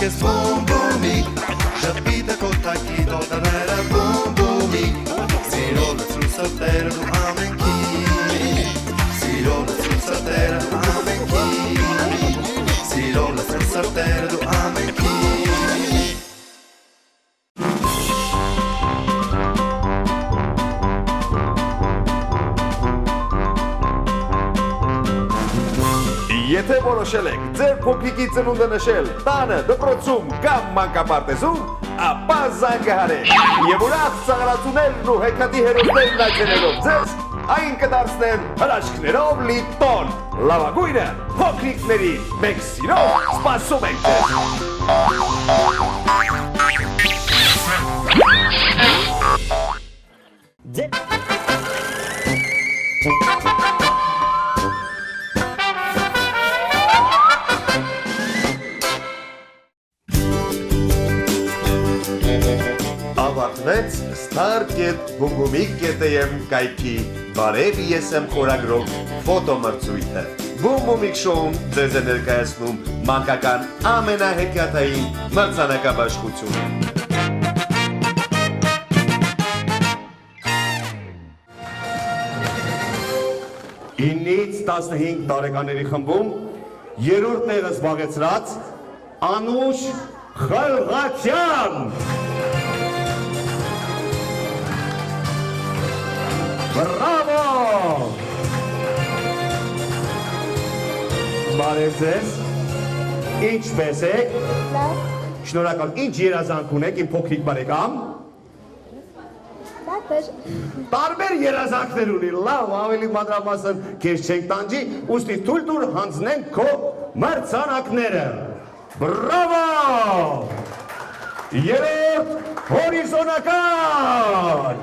ես բումբումի Ժպիտը կոտակի դոտաները բումբումի Սիրո լծրուսատերը դու ամենքի Սիրո լծրուսատերը դու ամենքի Սիրո լծրուսատերը դու ամենքի Եթե որոշել եք ձեր փոքրիկի ծնունդը նշել տանը, դպրոցում կամ մանկապարտեզում, ապա զանգահարեք եւ ուրախ ծաղրացուներն ու հեքիաթի հերոսներն այցելելով ձեզ այն կդարձնեն հրաշքներով լի տոն։ Լավագույնը փոքրիկների մեկ սիրով սպասում ենք ձեզ։ Ավարտվեց star.bumbumic.am կայքի բարև ես եմ խորագրով ֆոտոմրցույթը։ Բումբումիկ շոուն ձեզ է ներկայացնում մանկական ամենահեքիաթային մրցանակաբաշխությունը։ 9-ից 15 տարեկաների խմբում երրորդ տեղը զբաղեցրած Անուշ Խելղացյան։ Բրավո! Բարև ձեզ, ինչպես եք, շնորհակալ, ինչ երազանք ունեք իմ փոքրիկ բարեկամ, տարբեր երազանքներ ունի, լավ, ավելի մանրամասն քեզ չենք տանջի, ուստի թույլ տուր հանձնենք քո մրցանակները, բրավո! Երրորդ հորիզոնական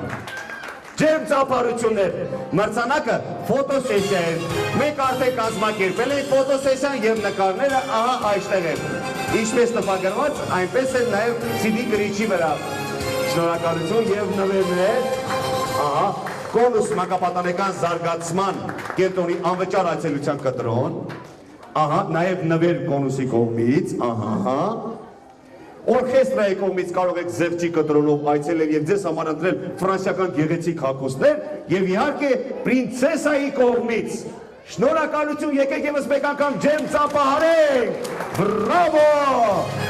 Ջեմ ծափարություններ, մրցանակը ֆոտոսեսիա է, մենք արդեն կազմակերպել ենք ֆոտոսեսիան և նկարները ահա այստեղ են, ինչպես տպագրված, այնպես են նաև CD գրիչի վրա, շնորհակալություն և նվերներ, ահա, կոնուս մանկապատանեկան զարգացման կենտրոնի անվճար այցելության կտրոն, ահա, նաև նվեր կոնուսի կողմից, ահա, Օրքեստրայի կողմից կարող եք Զևջի կտրոնով այցելել և ձեզ համար ընտրել ֆրանսիական գեղեցիկ հագուստներ և իհարկե պրինցեսայի կողմից։ Շնորհակալություն, եկեք ևս մեկ անգամ ջեմ ծափահարենք։ Բրավո!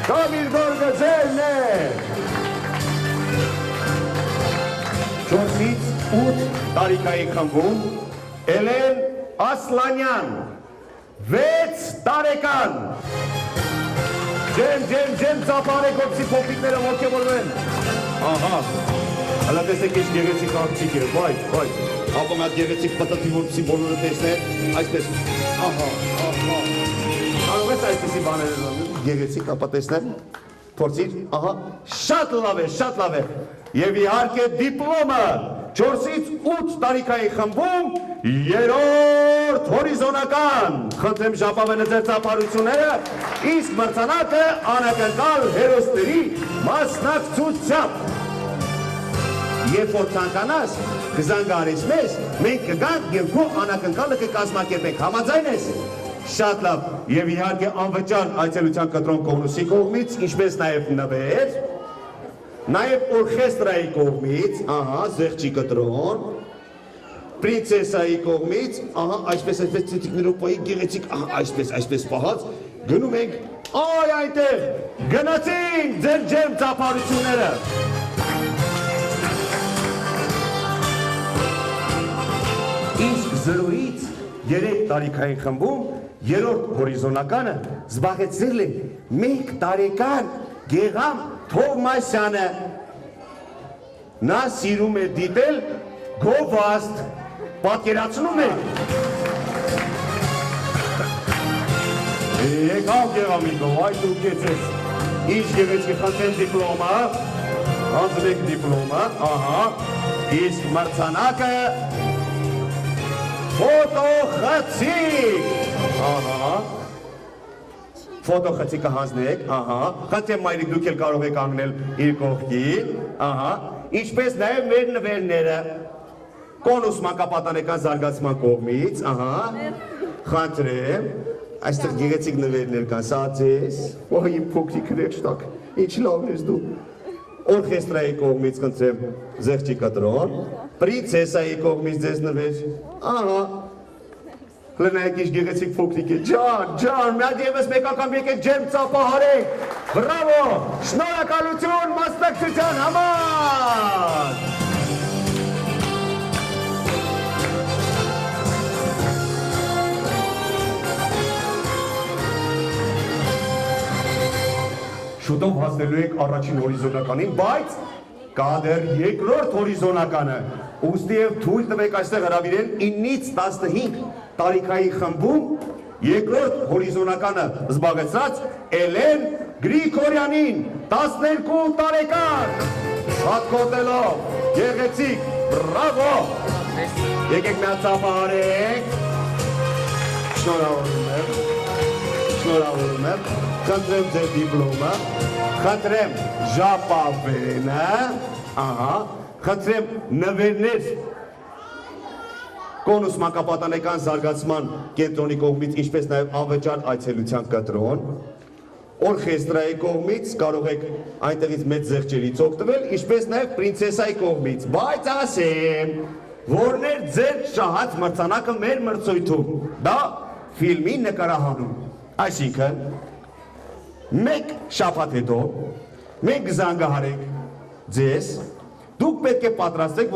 Կամիլ գորգը ձերն է։ 4-ից 8 տարիքայի խմբում Էլեն Ասլանյան 6 տարեկան Ջեմ ծափարեք ոպսի փոքրիկները ոգևորվեն։ Ահա, հլա տեսեք ինչ գեղեցիկ աղջիկ է, վայ, ապա մատ գեղեցիկ պտտի որպսի բոլորը տեսնեն, այսպես, ահա, կարող ես այսպեսի բաներ գեղեցիկ ապա տեսնեն, փորձիր, ահա, շատ լավ է, և իհարկե դիպլոմը 4-ից 8 տարիքայի խմբում երրորդ հորիզոնական, խնդրեմ ժապավենը ձեր ծափարությունները, իսկ մրցանակը անակնկալ հերոսների մասնակցությամբ։ Երբ որ ցանկանաս, կզանգահարես մեզ, մենք կգանք և քո անակնկալը կկազմակերպենք, համաձայն ես։ Շատ լավ, և իհարկե անվճար այցելության կտրոն կողմուսի կողմից, ինչպես նաև նվեր, նաև օրքեստրայի կողմից, ահա, Զեղչի կտրոն, պրինցեսայի կողմից, ահա, այսպես ցետիկներոպայի գեղեցիկ, ահա, այսպես պահած, գնում ենք, այ այնտեղ, գնացինք ձեր ջեմ ծափարությունները։ Իսկ 0-ից 3 տարիքային խմբում երրորդ հորիզոնականը զբաղեցրել է 1 տարեկան Գեգամ Թովմասյանը։ Նա սիրում է դիտել գովաստ, պատկերացնում եք։ Եկավ Գեգամիկով, այդ դուք եծես, ինչ գեղեցիկ խնդրեմ դիպլոմը, հանձնեք դիպլոմը, ահա, իսկ մրցանակը ֆոտոխցիկ, ահա, ֆոտոխցիկը հանձնեք, ահա, խնդրեմ մայրիկ դուք էլ կարող եք անգնել իր կողքին, ահա, ինչպես նաև մեր նվերները, կոնուս մանկապատանեկան զարգացման կողմից, ահա, խնդրեմ, այստեղ գեղեցիկ նվերներ կան, սա ձեզ, ոհ իմ փոքրիկ հրեշտակ, ինչ լավն ես դու։ Օրխեստրայի կողմից խնդրեմ զեղչի կտրոն, պրինցեսայի կողմից ձեզ նվեր, ահա, լնայեք ինչ գեղեցիկ փոքրիկ է, ջան, միատ ևս մեկ անգամ եկեք ջերմ ծափահարեք, բրավո, շնորհակալություն մասնակցության համար։ Շուտով հասնելու եք առաջին հորիզոնականին, բայց կա դեռ երկրորդ հորիզոնականը։ Ուստի եւ թույլ տվեք այստեղ հրավիրել 9-ից 15 տարիքայի խմբում երկրորդ հորիզոնականը զբաղեցրած Էլեն Գրիգորյանին 12 տարեկան։ Հատկոտելով, գեղեցիկ, բրավո։ Եկեք միած ծափահարենք։ Շնորհավորում եմ։ Խնդրեմ ձեր դիպլոմը, խնդրեմ ժապավենը, ահա, խնդրեմ նվերներ կոնուս մանկապատանեկան զարգացման կենտրոնի կողմից, ինչպես նաև անվճար այցելության կտրոն, օրխեստրայի կողմից կարող եք այնտեղից մեծ զեղչերից օգտվել, ինչպես նաև պրինցեսայի կողմից, բայց ասեմ, որներ ձեր շահած մրցանակը մեր մրցույթում, դա ֆիլմի նկարահանում, այսինքն մեկ շաբաթ հետո մենք զանգահարենք ձեզ, դուք պետք է պատրաստեք,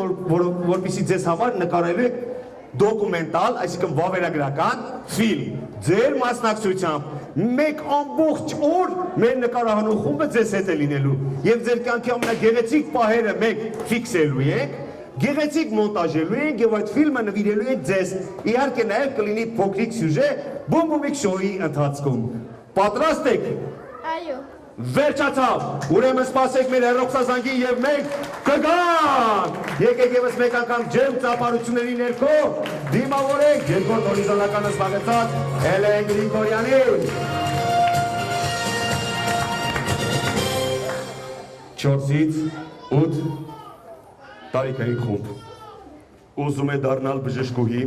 որպեսզի ձեզ համար նկարելու եք դոկումենտալ, այսինքն վավերագրական ֆիլմ, ձեր մասնակցությամբ մեկ ամբողջ օր մեր նկարահանող խումբը ձեզ հետ է լինելու եւ ձեր կյանքի ամենագեղեցիկ պահերը մենք ֆիքսելու ենք, գեղեցիկ մոնտաժելու ենք եւ այդ ֆիլմը նվիրելու ենք ձեզ, իհարկե նաեւ կլինի փոքրիկ սյուժե բոմբոմիկ շոուի ընթացքում։ Պատրաստ եք։ Այո։ Վերջացավ, ուրեմն սպասեք մեր հեռախոսազանգին եւ մենք կգանք։ Եկեք եւս մեկ անգամ ջերմ ծափարությունների ներքո դիմավորենք երկրորդ հորիզոնականը զբաղեցած Էլեն Գրիգորյանին։ 4-ից 8 տարիքային խումբ։ Ուզում է դառնալ բժշկուհի,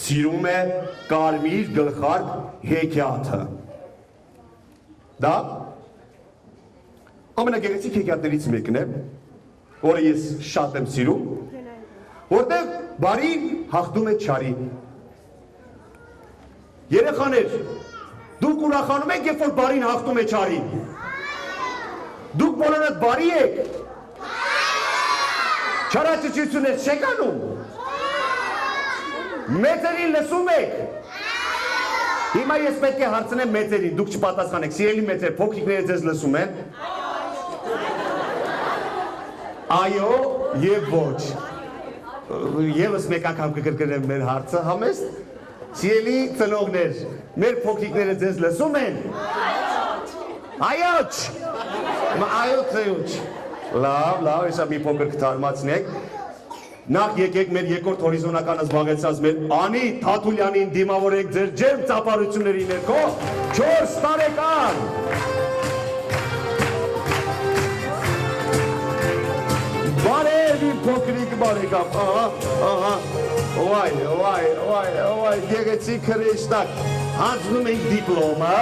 սիրում է կարմիր գլխարկ հեքիաթը։ Դա ամենագեղեցիկ հեքիաթներից մեկն է, որը ես շատ եմ սիրում, որտեղ բարին հաղթում է չարի։ Երեխաներ, դուք ուրախանում եք, երբ որ բարին հաղթում է չարի։ Դուք բոլորդ բարի եք։ Չարաճճություններ չեք անում։ Մեծերին լսում եք։ Հիմա ես պետք է հարցնեմ մեծերին, դուք չպատասխանեք, սիրելի մեծեր, փոքրիկները ձեզ լսում են։ Այո եւ ոչ։ Եվս մեկ անգամ կկրկնեմ մեր հարցը համեստ։ Սիրելի ծնողներ, մեր փոքրիկները ձեզ լսում են։ Այոչ։ Այոչ։ Լավ, հեսա մի փոքր կթարմացնեք։ Նախ եկեք մեր երկրորդ հորիզոնականը զբաղեցած մեր Անի Թաթուլյանին դիմավորեք ձեր ջերմ ծափարությունների ներքո 4 տարեկան։ Բարև իմ փոքրիկ բարեկամ, ահա, վայ, գեղեցիկ հրեշտակ, հանձնում ենք դիպլոմը,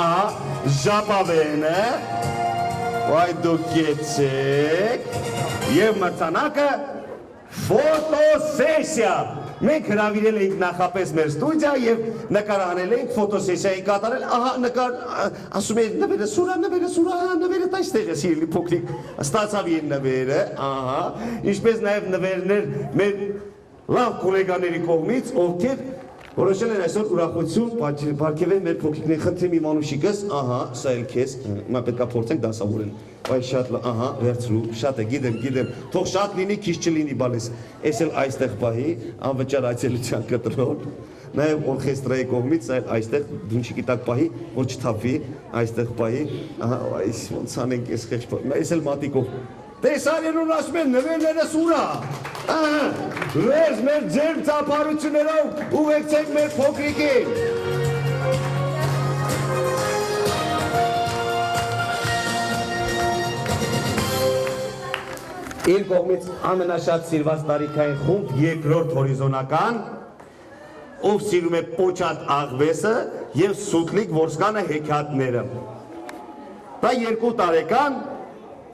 ահա, ժապավենը, վայ դուք կեցեք, և մրցանակը ֆոտոսեսիա։ Մենք հրավիրել էինք նախապես մեր ստուդիա և նկարահանել էինք ֆոտոսեսիայի կատարել, ահա ասում է նվերը տայստեղ է սիրելի փոքրիկ, ստացավ իր նվերը, ահա, ինչպես նաև նվերներ մեր լավ կոլեգաների կողմից, ովքեր որոշել են այսօր ուրախություն պարգևել մեր փոքրիկներին, խնդրեմ իմ անուշիկս, ահա, սա էլ քեզ, հիմա պետք է փորձենք դասավորել, այ շատ, ահա, վերցրու, շատ է, գիտեմ, թող շատ լինի, քիչ չլինի բալես, ես էլ այստեղ պահի, անվճար այցելության կտրոն, նաև օրխեստրայի կողմից, այստեղ դունչիկի տակ պահի, որ չթափվի, այստեղ պահի, ահա, այս ոնց անենք ես խեղճ պահի, ես էլ մատիկով, տեսարերուն ասում են նվերներս ուրա, վերջ մեր ձեր ծափարություններով ուղեկցենք մեր փոքրիկին։ Իր կողմից ամենաշատ սիրված տարիքային խումբ երկրորդ հորիզոնական ով սիրում է պոչատ աղվեսը և սուտլիկ որսկանը հեքյատները։ Դա 2 տարեկան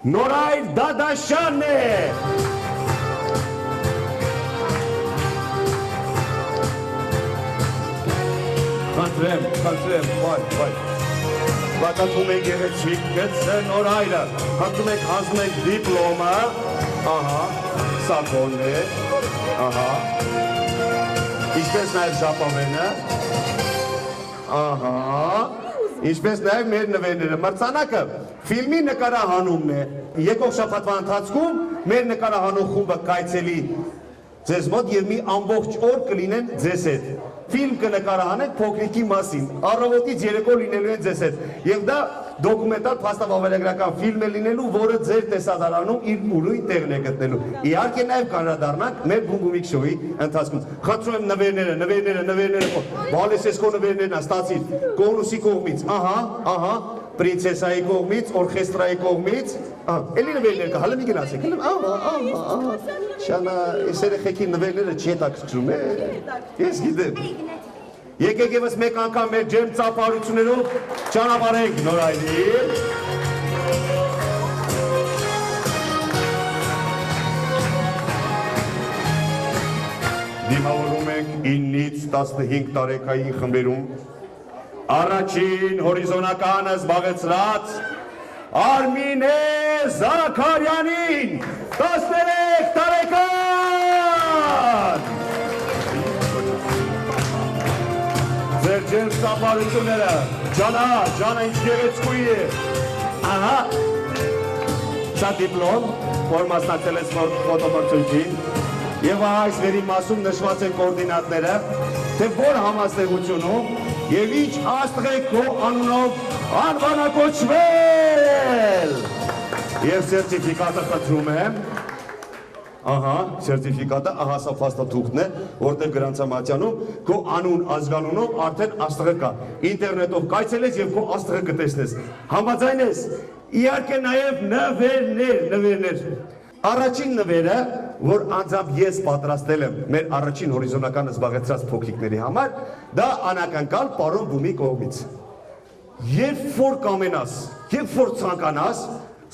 Նորայր Դադաշյանն է։ Խնդրեմ, վայ։ Բակատում եք գեղեցիկ գծը Նորայրը, հատում եք հանձնում եք դիպլոմը, ահա, սա կոնն է, ահա, ինչպես նաև ժապավենը, ահա, ինչպես նաև մեր նվերները, մրցանակը ֆիլմի նկարահանումն է, եկող շաբաթվա ընթացքում մեր նկարահանող խումբը կայցելի ձեզ մոտ և մի ամբողջ օր կլինեն ձեզ հետ, ֆիլմ կնկարահանեք փոքրիկի մասին, առավոտից երեկո լինելու են ձեզ հետ, և դա դոկումենտալ փաստավավերագրական ֆիլմ է լինելու, որը ձեր տեսադարանում իր ուրույն տեղն է գտնելու։ Իհարկե նաև կանրադառնանք մեր Բումբումիկ շոուի ընթացքում։ Խնդրում եմ նվերները, բալես ես քո նվերներն ստացիր, Կողնուսի կողմից, ահա, պրինցեսայի կողմից, օրխեստրայի կողմից, էլի նվերներ կա, հալը մի գնացեք, Շանա, ես երեխեքի նվերները չի հետաքրքրում է, ես գիտեմ։ Եկեք ևս մեկ անգամ մեր ջերմ ծափարություններով ճանապարհենք Նորայրին։ Դիմավորում ենք 9-ից 15 տարեկային խմբերում առաջին հորիզոնականը զբաղեցրած Արմինե Զաքարյանին 13 տարեկան։ Ձեր ջերմ ծափարությունները, ջանը ինչ գեղեցկուի է։ Ահա, սա դիպլոմ, որ մասնակցել ես ֆոտոմրցույթին, և այս վերի մասում նշված են կորդինատները, թե որ համաստեղությունում և ինչ աստղ է քո անունով անվանակոչվել։ Եվ սերտիֆիկատը խնդրում եմ, ահա, սերտիֆիկատը, ահա սա փաստաթուղթն է, որտեղ Գրանցամատյանում քո անուն ազգանունով արդեն աստղը կա։ Ինտերնետով կայցելես և քո աստղը կտեսնես։ Համաձայն ես, իհարկե նաև նվերներ։ Առաջին նվերը, որ անձամբ ես պատրաստել եմ մեր առաջին հորիզոնականը զբաղեցրած փոքրիկների համար, դա անակնկալ պարոն Բումի կողմից։ Երբ որ կամենաս, երբ որ ցանկանաս,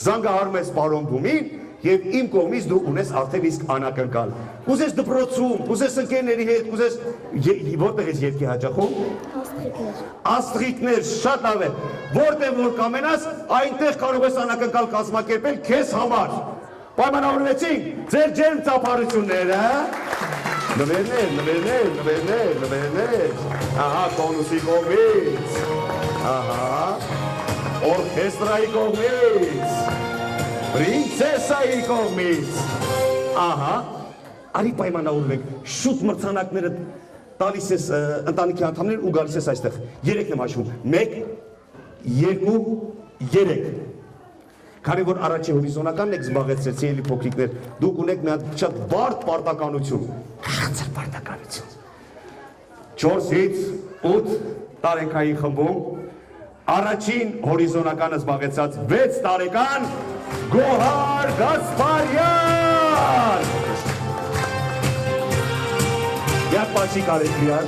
զանգահարում ես պարոն Բումին և իմ կողմից դու ունես արդեն իսկ անակնկալ։ Կուզես դպրոցում, կուզես ընկերների հետ, կուզես որտեղ ես երգի հաճախում։ Աստղիկներ, շատ լավ է։ Որտեղ որ կամենաս, այնտեղ կարող ես անակնկալ կազմակերպել քեզ համար։ Պայմանավորվեցինք, ձեր ջերմ ծափարությունները, նվերներ, ահա Կողնուսի կողմից, ահա, օրխեստրայի կողմից, պրինցեսայի կողմից, ահա, արի պայմանավորվեք, շուտ մրցանակները տալիս ես ընտանիքի անդամներին ու գալիս ես այստեղ, 3-ն եմ հաշվում, 1, 2, 3, Քանի որ առաջի հորիզոնականն եք զբաղեցրեցին էլի փոքրիկներ, դուք ունեք մի հատ շատ բարդ պարտականություն, խաղացր պարտականություն։ 4-ից 8 տարեկային խմբում առաջին հորիզոնականը զբաղեցած 6 տարեկան Գոհար Գասպարյան։ Եվ պաչի կարեկրյան,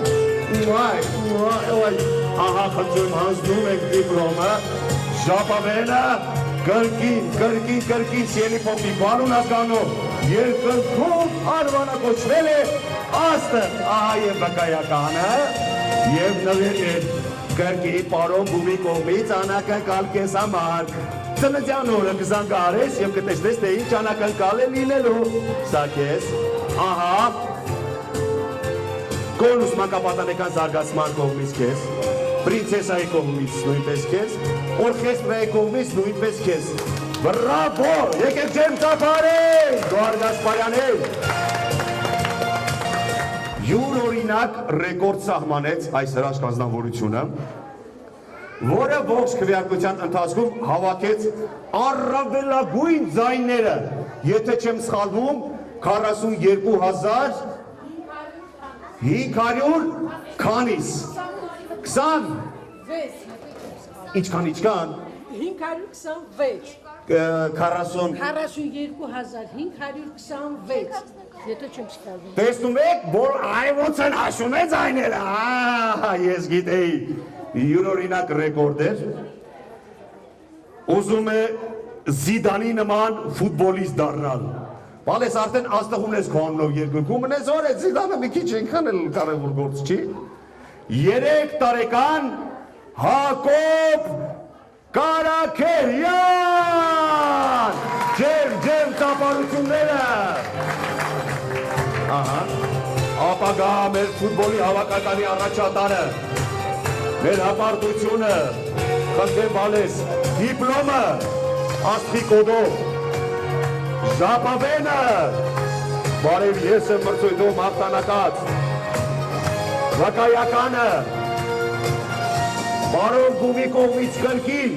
ահա խնդրում հանձնում եք դիպլոմը, ժապավենը, Կրկին սիելի փոքրիկ բանուն ազգանով երկնքում անվանակոչվել է աստղ, ահա և վկայականը և նվերներ կրկին պարոն Բումի կողմից անակնկալ քեզ համար ծննդյան օրը կզանգահարես և կտեսնես թե ինչ անակնկալ է լինելու սա քեզ, ահա Կողնուս մանկապատանեկան զարգացման կողմից քեզ Պրինցեսայի կողմից նույնպես քեզ, օրխեստրայի կողմից նույնպես քեզ։ Բրավո, եկեք ջերմ ծափարենք, Գոհար Գասպարյանին։ Յուր օրինակ ռեկորդ սահմանեց այս հրաշք անձնավորությունը, որը ողջ քվեարկության ընթացքում հավաքեց առավելագույն ձայները, եթե չեմ սխալվում, 42,500 քանիս։ 20 Ինչքան 526 40 42526 Եթե չեմ սխալվում։ Տեսնում եք, որ այ ոնց են հաշում է ձայները, ես գիտեի, յուրօրինակ ռեկորդ էր, ուզում է Զիդանի նման ֆուտբոլիստ դառնալ, բալես արդեն աստղում ես քո անունով երկրքում, ես որ է Զիդանը մի քիչ այնքան էլ կարևոր գործ չի, 3 տարեկան Հակոբ Կարաքելյան, ջեմ ծապարությունները, ապագա մեր ֆուտբոլի հավաքականի առաջատարը, մեր հապարտությունը, խնդրեմ բալես, դիպլոմը, աստղի կոդով, ժապավենը, բարև ես եմ մրցույթով հաղթանակած, վկայականը, բարով գումի կողմից կրկին,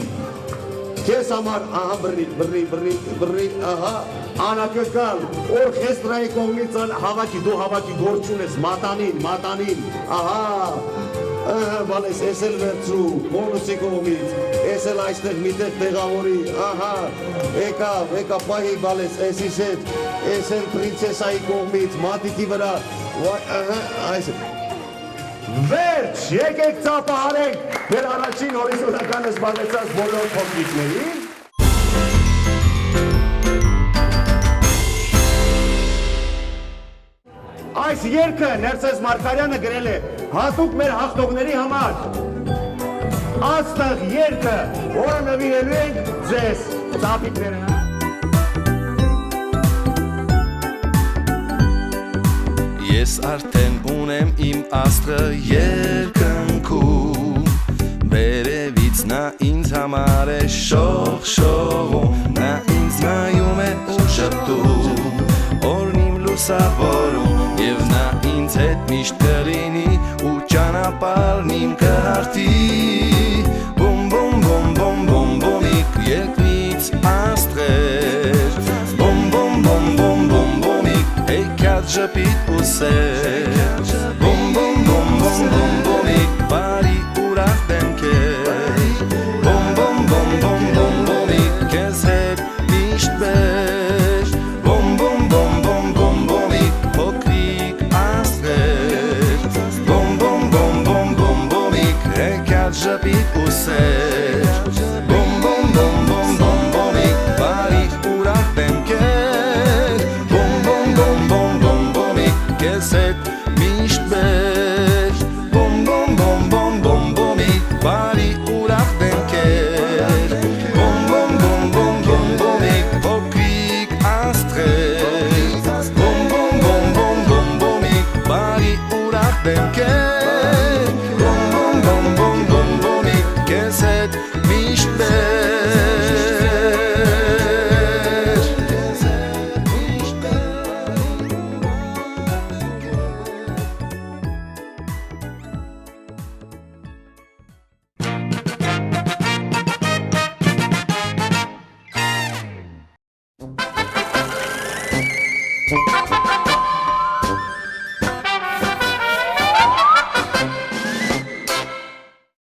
քեզ համար, բռի, անակրկալ, օրխեստրայի կողմից հավաքի, դու հավաքի գործ ունես, մատանին, բալես, ես էլ վերցրու, բոնուսի կողմից, ես էլ այստեղ միտեղ տեղավորի, եկավ, պահի բալես, եսիս հետ, ես էլ պրինցեսայի կողմից, մատիկի վրա, այս վերջ, եկեք ծապահարենք մեր առաջին հորիզոնականը զբաղեցած բոլոր փոքրիկներին։ Այս երգը Ներսես Մարգարյանը գրել է հատուկ մեր հաղթողների համար։ Աստղ երգը, որը նվիրելու ենք ձեզ, ծափիկները։ Ես արդեն ունեմ իմ աստղը երկնքում, վերևից նա ինձ համար է շողշողում, նա ինձ նայում է ու շպտում, օրն իմ լուսավորում, և նա ինձ հետ միշտ կլինի ու ճանապարհն իմ կհարթի, բում բում բում բում բում բումիկ երկնից աստղեր, բում բում բում բում բում բումիկ հեքիաթ ժպիտ ու սեր, բում բում բում բում բում բումիկ բարի ուրախ դեմքեր, բում բում բում բում բում բումիկ քեզ հետ միշտ բեր, բում բում բում բում բում բումիկ փոքրիկ աստղեր, բում բում բում բում բում բումիկ հեքիաթ ժպիտ ու սեր, բում բում բում բում բում բումիկ բարի ուրախ դեմքեր, բում բում բում բում բում բումիկ քեզ հետ միշտ բեր, բում բում բում բում բում բումիկ բարի ուրախ դեմքեր, բում բում բում բում բում բումիկ փոքրիկ աստղեր, բում բում բում բում բում բումիկ բարի ուրախ դեմքեր, բում բում բում բում բում բումիկ քեզ հետ միշտ բեր, քեզ հետ միշտ բեր։